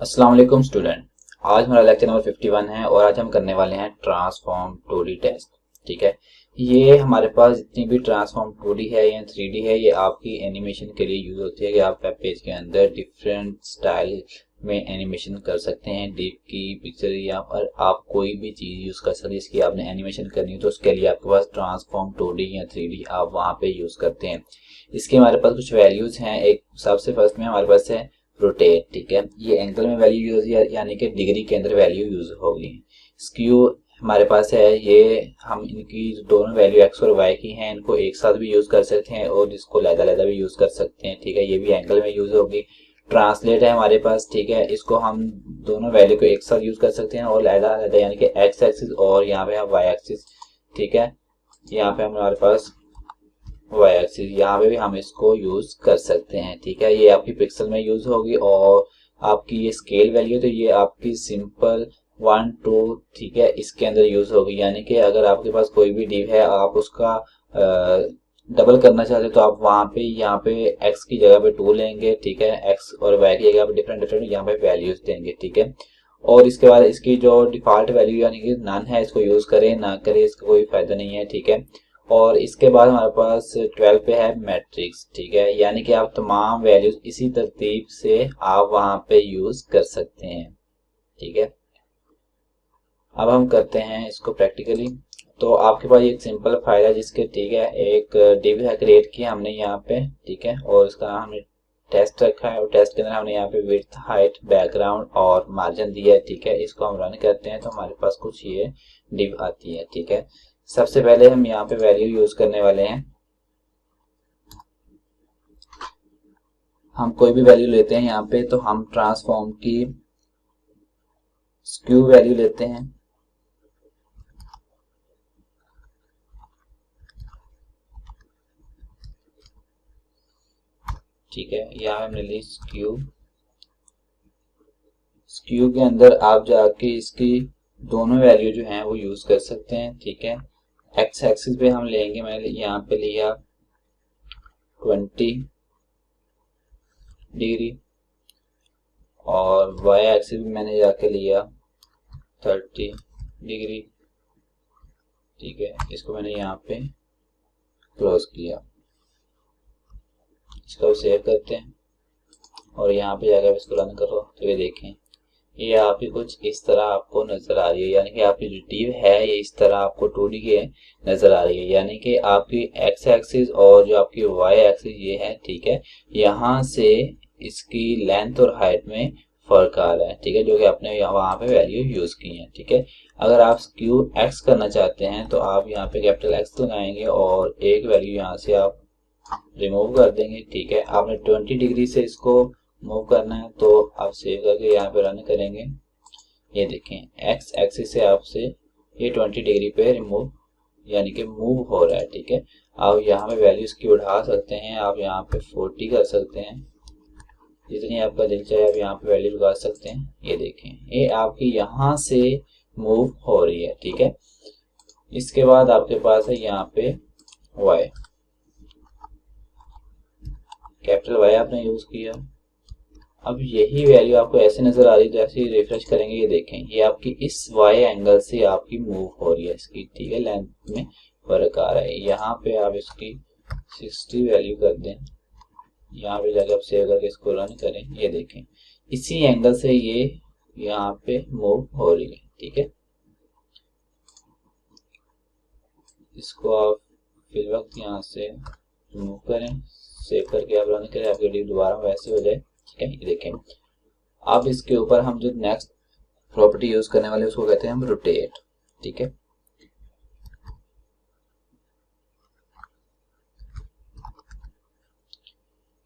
अस्सलाम वालेकुम स्टूडेंट। आज हमारा लेक्चर नंबर 51 है और आज हम करने वाले हैं ट्रांसफॉर्म 2D टेस्ट। ठीक है, ये हमारे पास जितनी भी ट्रांसफॉर्म 2D है या 3D है, ये आपकी एनिमेशन के लिए यूज होती है कि आप वेब पेज के अंदर डिफरेंट स्टाइल में एनिमेशन कर सकते हैं। डीप की पिक्चर या पर आप कोई भी चीज यूज कर सकते हैं इसकी आपने एनिमेशन करनी है, तो उसके लिए आपके पास ट्रांसफॉर्म 2D या 3D आप वहां पे यूज करते हैं। इसके हमारे पास कुछ वैल्यूज हैं। एक सबसे फर्स्ट में हमारे पास है रोटेट। ठीक है, ये एंगल में वैल्यू यूज यानी कि डिग्री के अंदर वैल्यू यूज होगी। स्क्यू हमारे पास है, ये हम इनकी दोनों वैल्यू एक्स और वाई की हैं, इनको एक साथ भी यूज कर सकते हैं और इसको लहदा भी यूज कर सकते हैं। ठीक है, ये भी एंगल में यूज होगी। ट्रांसलेट है हमारे पास, ठीक है, इसको हम दोनों वैल्यू को एक साथ यूज कर सकते हैं और लहदा यानी कि एक्स एक्सिस और यहाँ पे वाई एक्सिस। ठीक है, यहाँ पे हमारे पास वाई एक्सिस, यहाँ पे भी हम इसको यूज कर सकते हैं। ठीक है, ये आपकी पिक्सल में यूज होगी और आपकी ये स्केल वैल्यू तो ये आपकी सिंपल 1 2, ठीक है, इसके अंदर यूज होगी। यानी कि अगर आपके पास कोई भी डिव है, आप उसका डबल करना चाहते हो तो आप वहां पे यहाँ पे x की जगह पे 2 लेंगे। ठीक है, x और y की जगह पे डिफरेंट डिफरेंट यहाँ पे वैल्यूज देंगे। ठीक है, और इसके बाद इसकी जो डिफॉल्ट वैल्यू यानी कि नन है, इसको यूज करें ना करें इसका कोई फायदा नहीं है। ठीक है, और इसके बाद हमारे पास 12 पे है मैट्रिक्स। ठीक है, यानी कि आप तमाम वैल्यूज इसी तरतीब से आप वहां पे यूज कर सकते हैं। ठीक है, अब हम करते हैं इसको प्रैक्टिकली। तो आपके पास एक सिंपल फाइल है जिसके, ठीक है, एक डिव है क्रिएट किया हमने यहाँ पे। ठीक है, और इसका नाम हमने टेस्ट रखा है और टेस्ट के अंदर हमने यहाँ पे विड्थ, हाइट, बैकग्राउंड और मार्जिन दिया है। ठीक है, इसको हम रन करते हैं तो हमारे पास कुछ ये डिव आती है। ठीक है, सबसे पहले हम यहाँ पे वैल्यू यूज करने वाले हैं। हम कोई भी वैल्यू लेते हैं यहाँ पे, तो हम ट्रांसफॉर्म की स्क्यू वैल्यू लेते हैं। ठीक है, यहाँ हमने ली स्क्यू। स्क्यू के अंदर आप जाके इसकी दोनों वैल्यू जो हैं वो यूज कर सकते हैं। ठीक है, एक्स एक्सिस पे हम लेंगे, मैंने यहाँ पे लिया 20 डिग्री और वाई एक्सिस भी मैंने जाके लिया 30 डिग्री। ठीक है, इसको मैंने यहाँ पे क्लोज किया। इसको सेव करते हैं और यहाँ पे जाकर इसको रन करो तो ये देखें, ये आपकी कुछ इस तरह आपको नजर आ रही है। यानी कि आपकी जो डिव है ये इस तरह आपको 2D के नजर आ रही है। यानी कि आपकी एक्स एक्सिस और जो आपकी वाई एक्सिस ये है, ठीक है, यहाँ से इसकी लेंथ और हाइट में फर्क आ रहा है। ठीक है, जो कि आपने वहां पे वैल्यू यूज की है। ठीक है, अगर आप स्क्यू एक्स करना चाहते हैं तो आप यहाँ पे कैपिटल एक्स लगाएंगे और एक वैल्यू यहाँ से आप रिमूव कर देंगे। ठीक है, आपने 20 डिग्री से इसको मूव करना है तो आप सेव करके यहाँ पे रन करेंगे। ये देखें, एक्स एक्सिस से आपसे ये 20 डिग्री पे रिमूव यानी कि मूव हो रहा है। ठीक है, आप यहाँ पे वैल्यूज की उठा सकते हैं, आप यहाँ पे 40 कर सकते हैं, जितनी आपका दिल चाहे आप यहाँ पे वैल्यू लगा सकते हैं। ये देखें, ये आपकी यहाँ से मूव हो रही है। ठीक है, इसके बाद आपके पास है यहाँ पे वाई, कैपिटल वाई आपने यूज किया। अब यही वैल्यू आपको ऐसे नजर आ रही है, जैसे ही रिफ्रेश करेंगे ये देखें, ये आपकी इस वाई एंगल से आपकी मूव हो रही है इसकी। ठीक है, लेंथ में फर्क आ रहा है। यहाँ पे आप इसकी 60 वैल्यू कर दें, यहाँ पे जाकर आप सेव करके इसको रन करें। ये देखें, इसी एंगल से ये यहाँ पे मूव हो रही है। ठीक है, इसको आप फिल वक्त यहाँ से रिमूव करें, सेव करके आप रन करें, आपकी डिव दोबारा वैसे हो जाए। ठीक है, ये देखें, अब इसके ऊपर हम जो नेक्स्ट प्रॉपर्टी यूज करने वाले उसको कहते हैं हम रोटेट। ठीक है,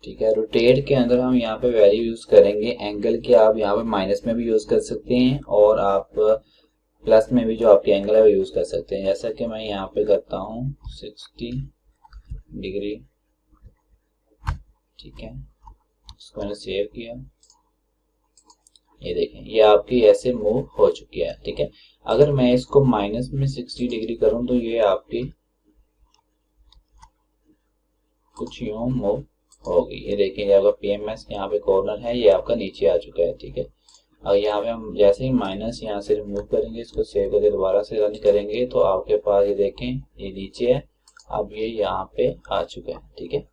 ठीक है, रोटेट के अंदर हम यहाँ पे वैल्यू यूज करेंगे एंगल के। आप यहाँ पे माइनस में भी यूज कर सकते हैं और आप प्लस में भी जो आपकी एंगल है वो यूज कर सकते हैं। जैसा कि मैं यहाँ पे करता हूँ 60 डिग्री। ठीक है, इसको मैंने सेव किया। ये देखें, ये आपकी ऐसे मूव हो चुकी है। ठीक है, अगर मैं इसको माइनस में 60 डिग्री करूं तो ये आपकी कुछ यूं मूव होगी। ये देखिए, ये आपका पीएमएस यहाँ पे कॉर्नर है, ये आपका नीचे आ चुका है। ठीक है, और यहाँ पे हम जैसे ही माइनस यहाँ से रिमूव करेंगे, इसको सेव करके दोबारा से रन करेंगे तो आपके पास ये देखें ये नीचे है, अब ये यहाँ पे आ चुका है। ठीक है,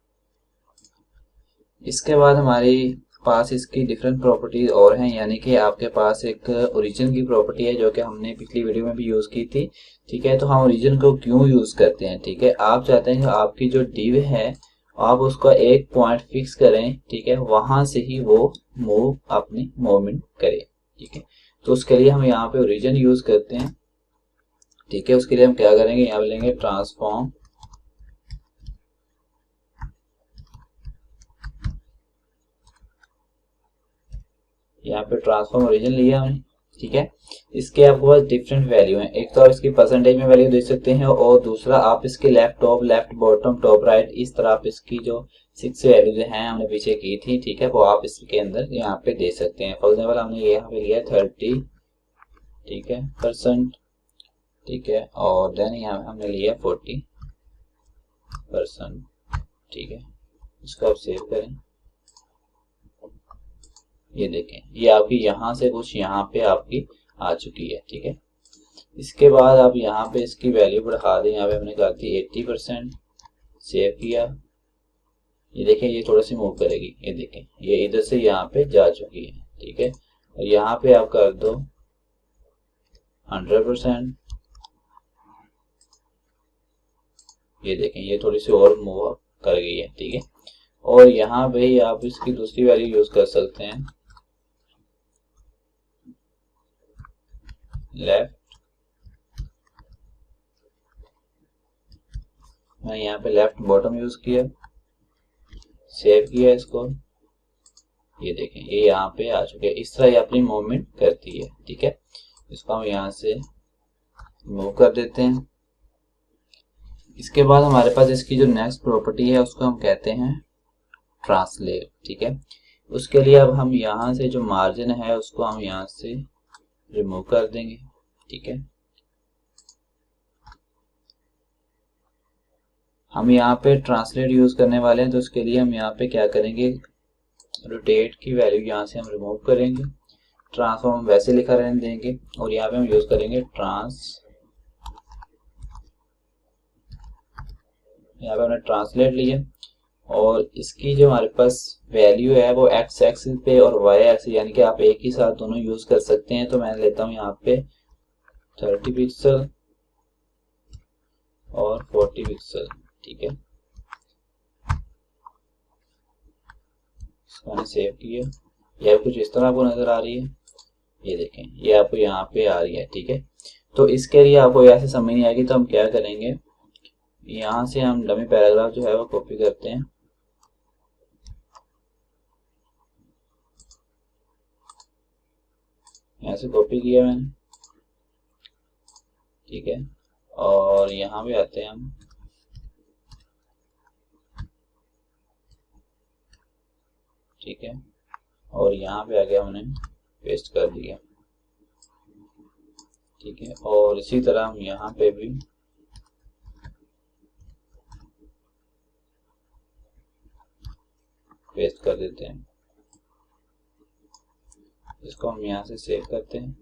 इसके बाद हमारे पास इसकी डिफरेंट प्रॉपर्टीज और हैं, यानी कि आपके पास एक ओरिजिन की प्रॉपर्टी है जो कि हमने पिछली वीडियो में भी यूज की थी। ठीक है, तो हम ओरिजिन को क्यों यूज करते हैं? ठीक है, आप चाहते हैं कि आपकी जो डिव है आप उसका एक पॉइंट फिक्स करें, ठीक है, वहां से ही वो मूव अपनी मूवमेंट करे। ठीक है, तो उसके लिए हम यहाँ पे ओरिजिन यूज करते हैं। ठीक है, उसके लिए हम क्या करेंगे, यहाँ पे लेंगे ट्रांसफॉर्म, यहाँ पे ट्रांसफॉर्म ओरिजिन लिया हमने। ठीक है, इसके आपके पास डिफरेंट वैल्यू हैं, एक तो आप इसकी परसेंटेज में वैल्यू दे सकते हैं और दूसरा आप इसके left top, left bottom, top right, इस तरह आप इसकी जो 6 वैल्यूज हैं हमने पीछे की थी, ठीक है, वो आप इसके अंदर यहाँ पे दे सकते हैं। फॉर एग्जाम्पल हमने यहाँ पे लिया 30, ठीक है, %, ठीक है, और देन यहाँ हमने लिया 40%। ठीक है, इसको आप सेव करें। ये देखें ये आपकी यहाँ से कुछ यहाँ पे आपकी आ चुकी है। ठीक है, इसके बाद आप यहाँ पे इसकी वैल्यू बढ़ा दें, यहाँ पे हमने कर दी 80%, सेव किया। ये देखें ये थोड़ा सी मूव करेगी, ये देखें ये इधर से यहाँ पे जा चुकी है। ठीक है, और यहाँ पे आप कर दो 100%, ये देखें ये थोड़ी सी और मूव कर गई है। ठीक है, और यहाँ पे ही आप इसकी दूसरी वैल्यू यूज कर सकते हैं, लेफ्ट, मैं यहाँ पे लेफ्ट बॉटम यूज किया, सेव किया इसको। ये देखें ये यहाँ पे आ चुके हैं, इस तरह ये अपनी मूवमेंट करती है। ठीक है, इसको हम यहाँ से मूव कर देते हैं। इसके बाद हमारे पास इसकी जो नेक्स्ट प्रॉपर्टी है उसको हम कहते हैं ट्रांसलेट। ठीक है, उसके लिए अब हम यहाँ से जो मार्जिन है उसको हम यहाँ से रिमूव कर देंगे। ठीक है, हम यहाँ पे ट्रांसलेट यूज करने वाले हैं, तो उसके लिए हम यहाँ पे क्या करेंगे, रोटेट की वैल्यू यहाँ से हम रिमूव करेंगे, ट्रांसफॉर्म वैसे लिखा रहने देंगे और यहाँ पे हम यूज करेंगे यहाँ पे हमने ट्रांसलेट लिया और इसकी जो हमारे पास वैल्यू है वो एक्स एक्सिस पे और वाई एक्सिस, यानी कि आप एक ही साथ दोनों यूज कर सकते हैं। तो मैं लेता हूँ यहाँ पे 30 पिक्सल और 40 पिक्सल। ठीक है, इसको मैंने सेव किया, यह कुछ इस तरह आपको नजर आ रही है, ये देखें ये आपको यहाँ पे आ रही है। ठीक है, तो इसके लिए आपको ऐसे समझ नहीं आएगी तो हम क्या करेंगे, यहाँ से हम डमी पैराग्राफ जो है वो कॉपी करते हैं, यहाँ से कॉपी किया मैंने। ठीक है, और यहाँ भी आते हैं हम, ठीक है, और यहाँ पे आगे हमने पेस्ट कर दिया। ठीक है, और इसी तरह हम यहाँ पे भी पेस्ट कर देते हैं। इसको हम यहाँ से सेव करते हैं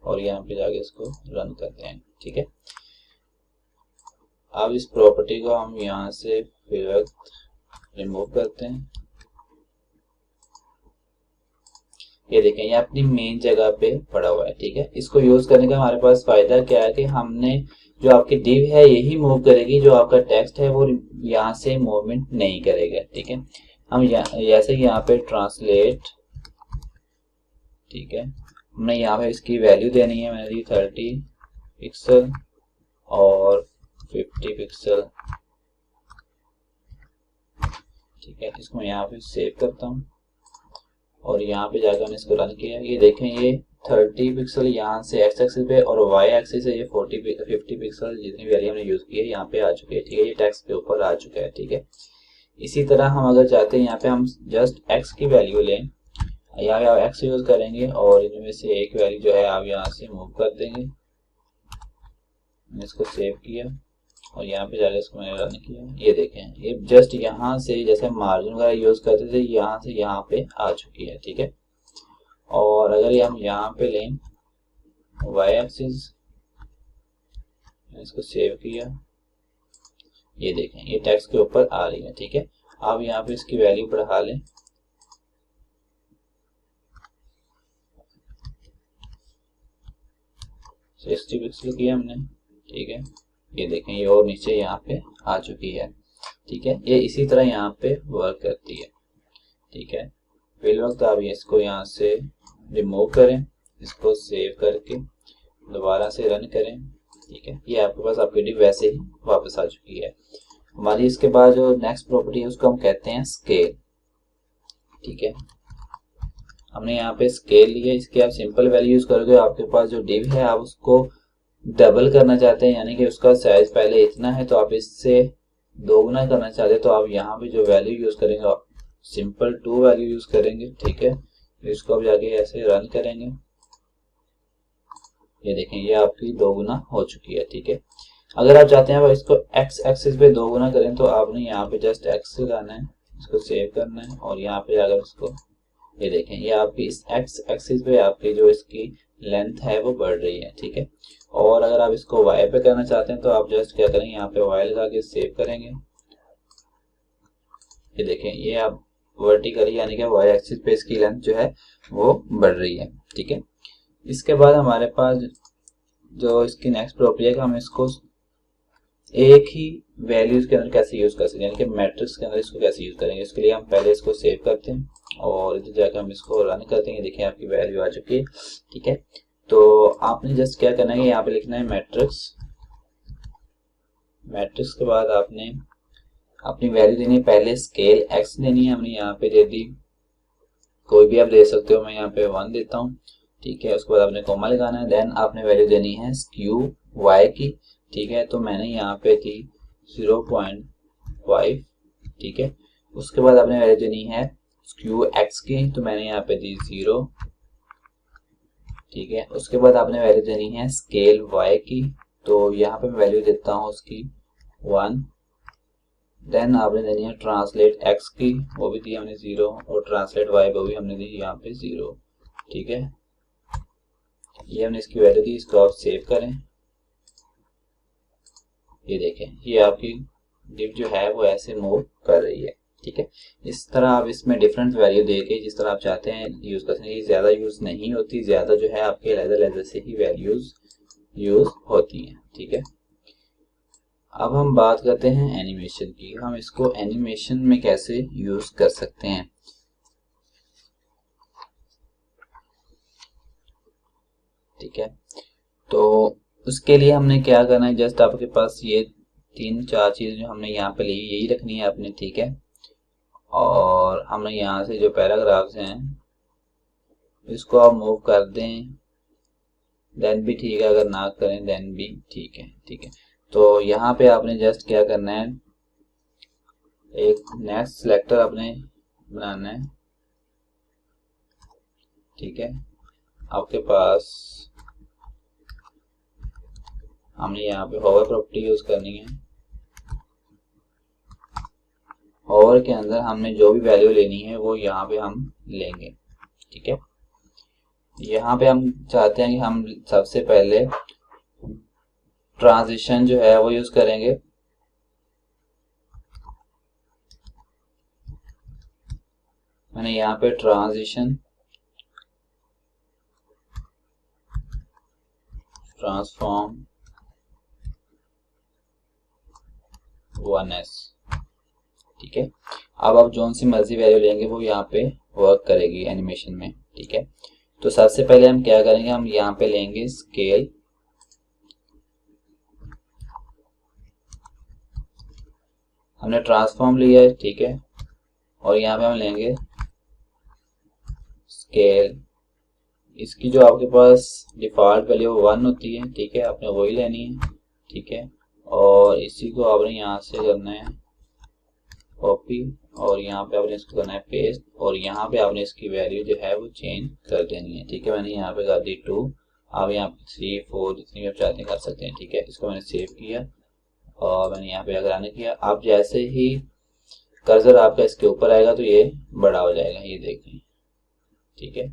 और यहाँ पे जाके इसको रन करते हैं। ठीक है, अब इस प्रॉपर्टी को हम यहाँ से फिर रिमूव करते हैं। ये देखें ये अपनी मेन जगह पे पड़ा हुआ है। ठीक है, इसको यूज करने का हमारे पास फायदा क्या है कि हमने जो आपकी डिव है यही मूव करेगी, जो आपका टेक्स्ट है वो यहाँ से मूवमेंट नहीं करेगा। ठीक है, हम जैसे यहाँ पे ट्रांसलेट, ठीक है, हमने यहाँ पे इसकी वैल्यू देनी है, मैंने दी 30 पिक्सल और 50 पिक्सल। ठीक है, इसको मैं यहाँ पे सेव करता हूँ और यहाँ पे जाकर मैंने इसको रन किया। ये देखें ये 30 पिक्सल यहाँ से एक्स एक्सिस पे और वाई एक्सिस से ये 50 पिक्सल जितनी वैल्यू हमने यूज की है यहाँ पे आ चुके हैं। ठीक है, ये टेक्स्ट के ऊपर आ चुका है। ठीक है, इसी तरह हम अगर चाहते हैं यहाँ पे हम जस्ट एक्स की वैल्यू लें, यहाँ पे आप एक्स यूज करेंगे और इनमें से एक वैल्यू जो है आप यहाँ से मूव कर देंगे। मैंने इसको सेव किया और यहाँ पे जाकर इसको मैंने रन किया। ये देखें ये जस्ट यहाँ से जैसे मार्जिन वगैरह यूज करते थे यहाँ से यहाँ पे आ चुकी है। ठीक है, और अगर ये हम यहाँ पे लें y एक्सिस, इसको सेव किया, ये देखें ये टेक्स्ट के ऊपर आ रही है। ठीक है, अब यहाँ पे इसकी वैल्यू बढ़ा लें, 60 पिक्सल किया हमने। ठीक है, ये देखें ये और नीचे यहाँ पे आ चुकी है। ठीक है, ये इसी तरह यहाँ पे वर्क करती है। ठीक है, फिल वक्त आप इसको यहाँ से रिमूव करें, इसको सेव करके दोबारा से रन करें। ठीक है, ये आपके पास आपकी डिव वैसे ही वापस आ चुकी है हमारी। इसके बाद जो नेक्स्ट प्रॉपर्टी है उसको हम कहते हैं स्केल। ठीक है, हमने यहाँ पे स्केल लिया, इसकी आप सिंपल वैल्यू यूज करोगे। आपके पास जो डिव है आप उसको डबल करना चाहते हैं, यानी कि उसका साइज पहले इतना है तो आप इससे दोगुना करना चाहते हैं, तो आप यहाँ पे जो वैल्यू यूज करेंगे आप सिंपल 2 वैल्यू यूज करेंगे। ठीक है, इसको अब जाके ऐसे रन करेंगे, ये देखें ये आपकी दोगुना हो चुकी है। ठीक है, अगर आप चाहते हैं इसको एक्स एक्सिस पे दोगुना करें तो आपने यहाँ पे जस्ट एक्स लगाना है, इसको सेव करना है और यहाँ पे अगर इसको, ये देखें ये आपकी इस एक्स एक्सिस पे आपकी जो इसकी लेंथ है वो बढ़ रही है। ठीक है, और अगर आप इसको वाई पे करना चाहते हैं तो आप जस्ट क्या करेंगे, यहाँ पे वाई लगा के सेव करेंगे। ये देखें ये आप वर्टिकली यानी कि वाई एक्सिस पे इसकी लेंथ जो है वो बढ़ रही है। ठीक है, इसके बाद हमारे पास जो इसकी नेक्स्ट प्रॉपर्टी है कि हम इसको एक ही वैल्यूज के अंदर कैसे यूज कर सकते हैं, यानी कि मैट्रिक्स के अंदर इसको कैसे यूज करेंगे। इसके लिए हम पहले इसको सेव करते हैं और इधर जाकर हम इसको रन करते हैं। देखिए आपकी वैल्यू आ चुकी है। ठीक है, तो आपने जस्ट क्या करना है, यहाँ पे लिखना है मैट्रिक्स। मैट्रिक्स के बाद आपने अपनी वैल्यू देनी है, पहले स्केल एक्स देनी है, हमने यहाँ पे दे दी, कोई भी आप दे सकते हो, मैं यहाँ पे 1 देता हूँ। ठीक है, उसके बाद आपने कॉमा लगाना है, देन आपने वैल्यू देनी है स्क्यू वाई की। ठीक है, तो मैंने यहाँ पे दी 0.5। ठीक है, उसके बाद आपने वैल्यू देनी है स्क्यू एक्स की, तो मैंने यहाँ पे दी 0। ठीक है, उसके बाद आपने वैल्यू देनी है स्केल वाई की, तो यहाँ पे मैं वैल्यू देता हूँ उसकी 1। देन आपने देनी है ट्रांसलेट एक्स की, वो भी दी हमने 0, और ट्रांसलेट वाई वो भी हमने दी यहाँ पे 0। ठीक है, ये हमने इसकी वैल्यू दी, इसको आप सेव करें। ये देखें ये आपकी डिव जो है वो ऐसे मूव कर रही है। ठीक है, इस तरह आप इसमें डिफरेंट वैल्यू देके जिस तरह आप चाहते हैं यूज कर सकते हैं। ज्यादा यूज नहीं होती, ज्यादा जो है आपके अलग-अलग से ही वैल्यूज यूज होती हैं। ठीक है, अब हम बात करते हैं एनिमेशन की, हम इसको एनिमेशन में कैसे यूज कर सकते हैं। ठीक है, तो उसके लिए हमने क्या करना है, जस्ट आपके पास ये 3-4 चीज जो हमने यहाँ पे ली यही रखनी है अपने। ठीक है, और हमने यहाँ से जो पैराग्राफ्स हैं इसको आप मूव कर दें, देन भी ठीक है, अगर ना करें देन भी ठीक है। ठीक है, तो यहाँ पे आपने जस्ट क्या करना है, एक नेक्स्ट सिलेक्टर आपने बनाना है। ठीक है, आपके पास हमने यहाँ पे होवर प्रॉपर्टी यूज करनी है। होवर के अंदर हमने जो भी वैल्यू लेनी है वो यहाँ पे हम लेंगे। ठीक है, यहाँ पे हम चाहते हैं कि हम सबसे पहले ट्रांजिशन जो है वो यूज करेंगे। मैंने यहाँ पे ट्रांजिशन ट्रांसफॉर्म 1s। ठीक है, अब आप जो सी मर्जी वैल्यू लेंगे वो यहाँ पे वर्क करेगी एनिमेशन में। ठीक है, तो सबसे पहले हम क्या करेंगे, हम यहाँ पे लेंगे स्केल, हमने ट्रांसफॉर्म लिया है। ठीक है, और यहाँ पे हम लेंगे स्केल, इसकी जो आपके पास डिफॉल्ट वैल्यू 1 होती है। ठीक है, आपने वही लेनी है। ठीक है, और इसी को आपने यहाँ से करना है कॉपी, और यहाँ पे आपने इसको करना है पेस्ट, और यहाँ पे आपने इसकी वैल्यू जो है वो चेंज कर देनी है। ठीक है, मैंने यहाँ पे कर दी 2, आप यहाँ पे 3, 4 जितनी भी आप चाहते हैं कर सकते हैं। ठीक है, इसको मैंने सेव किया और मैंने यहाँ पे अगर किया, आप जैसे ही कर्सर आपका इसके ऊपर आएगा तो ये बड़ा हो जाएगा, ये देखें। ठीक है,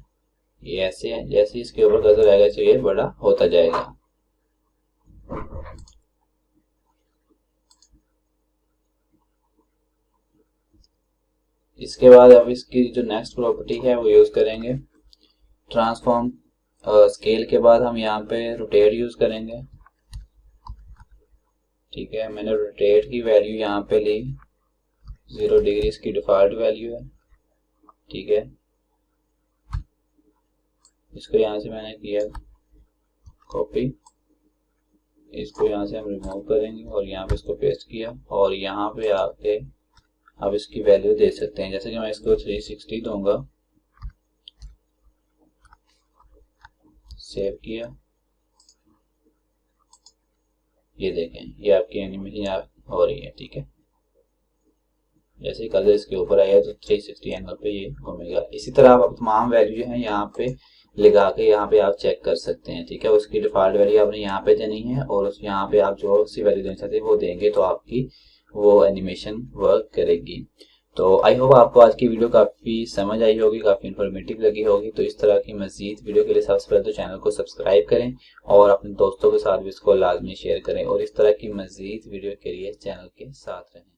ये ऐसे है, जैसे इसके ऊपर कर्सर आएगा तो ये बड़ा होता जाएगा। इसके बाद अब इसकी जो नेक्स्ट प्रॉपर्टी है वो यूज करेंगे ट्रांसफॉर्म स्केल के बाद हम यहाँ पे रोटेट यूज करेंगे। ठीक है, मैंने रोटेट की वैल्यू यहाँ पे ली 0 डिग्री, इसकी डिफॉल्ट वैल्यू है। ठीक है, इसको यहाँ से मैंने किया कॉपी, इसको यहाँ से हम रिमूव करेंगे और यहाँ पे इसको पेस्ट किया और यहाँ पे आके अब इसकी वैल्यू दे सकते हैं। जैसे कि मैं इसको 360 दूंगा, सेव किया, ये देखें ये आपकी एनिमेशन हो रही है। ठीक है, जैसे कर्सर इसके ऊपर आएगा तो 360 एंगल पे ये घूमेगा। इसी तरह आप तमाम वैल्यू जो है यहाँ पे लगा के यहाँ पे आप चेक कर सकते हैं। ठीक है, उसकी डिफॉल्ट वैल्यू आपने यहाँ पे देनी है और उस यहाँ पे आप जो सी वैल्यू देना चाहते हैं वो देंगे तो आपकी वो एनिमेशन वर्क करेगी। तो आई होप आपको आज की वीडियो काफ़ी समझ आई होगी, काफ़ी इन्फॉर्मेटिव लगी होगी। तो इस तरह की मजीद वीडियो के लिए सबसे पहले तो चैनल को सब्सक्राइब करें और अपने दोस्तों के साथ भी इसको लाजमी शेयर करें और इस तरह की मजीद वीडियो के लिए चैनल के साथ रहें।